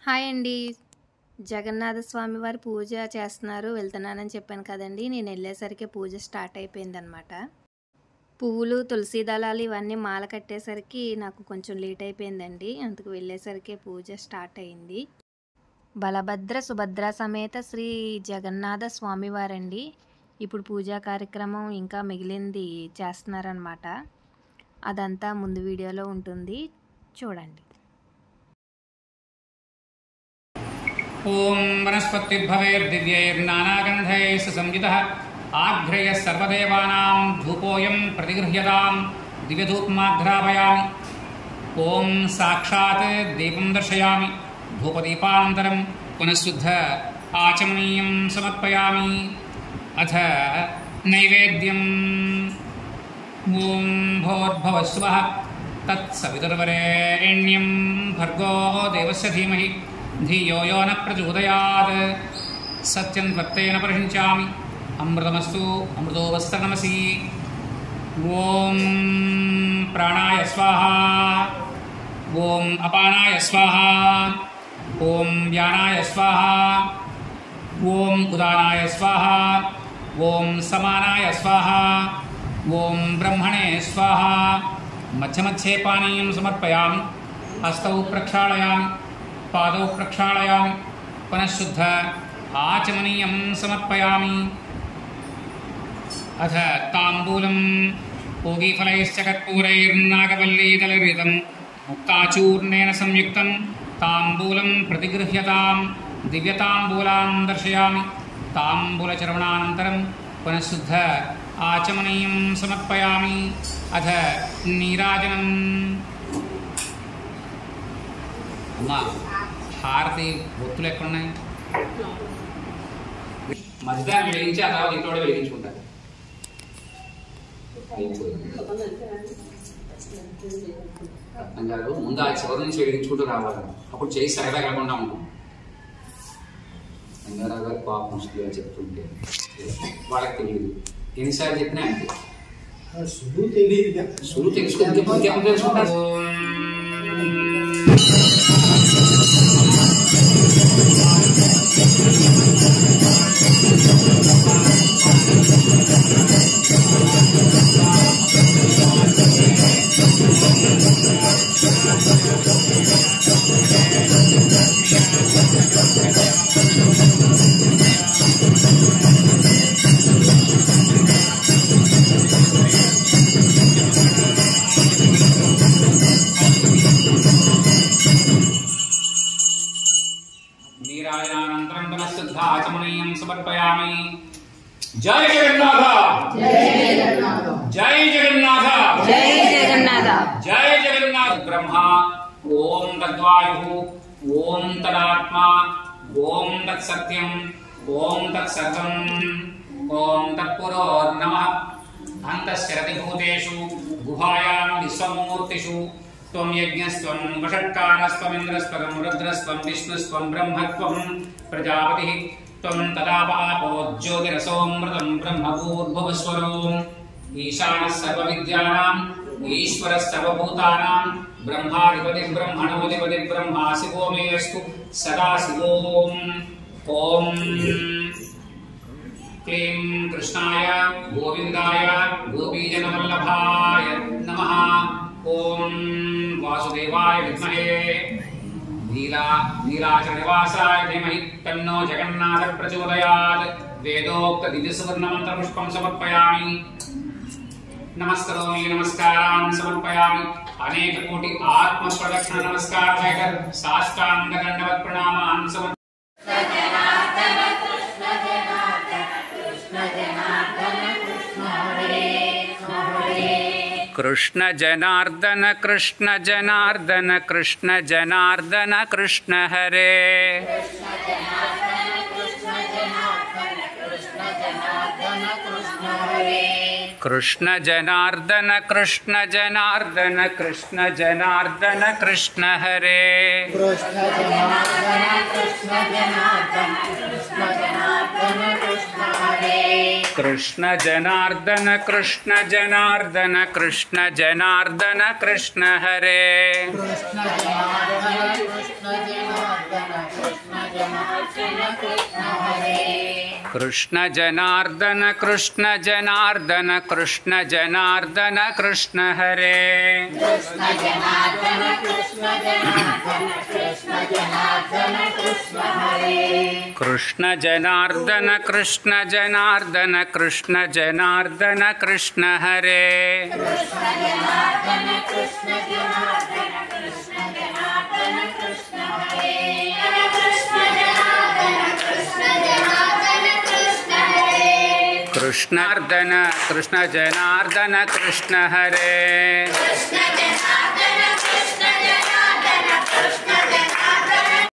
Hi అండి. జగన్నాథ స్వామి వారి పూజ చేస్తున్నారు. వెళ్తున్నానని చెప్పాను కదండీ! నేను వెళ్ళేసరికి పూజ స్టార్ట్ అయిపోయిందనమాట. పువ్వులు, తులసి దళాలు ఇవన్నీ మాల కట్టేసరికి నాకు కొంచెం లేట్ అయిపోయిందండి. అందుకు వెళ్ళేసరికి పూజ స్టార్ట్ అయింది. బలభద్ర, సుభద్ర సమేత శ్రీ జగన్నాథ స్వామివారండి. ఇప్పుడు పూజా కార్యక్రమం ఇంకా మిగిలింది చేస్తున్నారనమాట. అదంతా ముందు వీడియోలో ఉంటుంది, చూడండి. ఓం వనస్పతిర్భవేర్దివ్యైర్నానాగంధైः సుసంయుతः ఆఘ్రయः సర్వదేవానాం ధూపోయం ప్రతిగృహ్యతాం దివ్యధూపమాఘ్రాపయామి. ఓం సాక్షాత్ దీపం దర్శయామి. ధూపదీపానంతరం పునఃశుద్ధ ఆచమనీయం సమర్పయామి. అథ నైవేద్యం. ఓం భోర్భువస్సువః తత్సవితుర్వరేణ్యం భర్గో దేవస్య ధీమహి ధియో యో న ప్రచోదయాత్. సత్యం త్వత్తేన ప్రశంచామి. అమృతమస్తు అమృతో వస్త్రనమసి. ఓం ప్రాణాయ స్వాహా. ఓం అపానాయ స్వాహా. ఓం వ్యానాయ స్వాహా. ఓం ఉదానాయ స్వాహా. ఓం సమానాయ స్వాహా. ఓం బ్రహ్మణే స్వాహా. మధ్యమధ్యే పానీయం సమర్పయామి. హస్తౌ ప్రక్షాళయామి. పాదౌ ప్రక్షాళయామి. పునఃశుద్ధ ఆచమనీయం సమర్పయామి. అథ తాంబూలం పూగీఫలైశ్చ కర్పూరైర్నాగవల్లీదళరితం ముక్తాచూర్ణేన సంయుక్తం తాంబూలం ప్రతిగృహ్యతాం. దివ్యతాంబూలాం దర్శయామి. తాంబూలచర్వణానంతరం పునఃశుద్ధ ఆచమనీయం సమర్పయామి. అథ నీరాజనం. అమ్మా, హారతి బొత్తులు ఎక్కడున్నాయి? మధ్యాహ్నం వెలిగించి ఆ తర్వాత ఇంట్లో వెలిగించుకుంటారు. అంటారు ముందు ఆ చివరి నుంచి వెలిగించుకుంటూ రావాలి. అప్పుడు చేయి సరదా కాకుండా ఉంటాం. రంగారావు గారు పాపం వస్తుంది చెప్తుంటే వాళ్ళకి తెలియదు. ఎన్నిసార్లు చెప్పినా అంతే. సులువు తెలుసుకుంటే తెలుసుకుంటారు. నీరాజనానంతరం పునఃశుద్ధ ఆచమనీయం సమర్పయామి. జై జగన్నాథ. జై జగన్నాథ. జై జగన్నాథ. జై జగన్నాథ. బ్రహ్మ ఓం తద్వాయు ఓం తదాత్మ ఓం తత్సత్యం ఓం తత్సర్వం ఓం తత్పురోర్నమః. అంతఃశరతి భూతేషు గుహాయాం విశ్వమూర్తిషు త్వం యజ్ఞస్త్వం వషట్కారస్త్వమింద్రస్త్వం రుద్రస్త్వం విష్ణుస్త్వం బ్రహ్మత్వం ప్రజాపతిః త్వం తదాపాపో జ్యోతిరసోమృతం బ్రహ్మభూర్భువస్వరం. ఈశానः సర్వవిద్యానాం ఈశ్వరः సర్వభూతానాం బ్రహ్మాధిపతిः బ్రహ్మణోధిపతిः బ్రహ్మా శివో మే అస్తు సదాశివోం. ఓం క్లీం కృష్ణాయ గోవిందాయ గోపీజనవల్లభాయ నమః. ఓం వాసుదేవాయ విద్మహే నీలాచలనివాసాయ ధీమహి తన్నో జగన్నాథ ప్రచోదయాత్. వేదోక్త దివ్యసువర్ణమంత్రపుష్పం సమర్పయామి. నమస్కరోమి నమస్కారాన్ సమర్పయామి. అనేక కోటి ఆత్మప్రదక్షిణ నమస్కార సాష్టాంగ దండవత్ ప్రణామాన్ సమర్పయామి. कृष्ण जनार्दन कृष्ण जनार्दन कृष्ण जनार्दन कृष्ण हरे. कृष्ण जनार्दन कृष्ण जनार्दन कृष्ण जनार्दन कृष्ण हरे. कृष्ण जनार्दन कृष्ण जनार्दन कृष्ण जनार्दन कृष्ण हरे. कृष्ण जनार्दन कृष्ण जनार्दन कृष्ण जनार्दन कृष्ण हरे कृष्ण जनार्दन कृष्ण जनार्दन कृष्ण जनार्दन कृष्ण हरे कृष्णार्दन कृष्ण जनार्दन कृष्ण हरे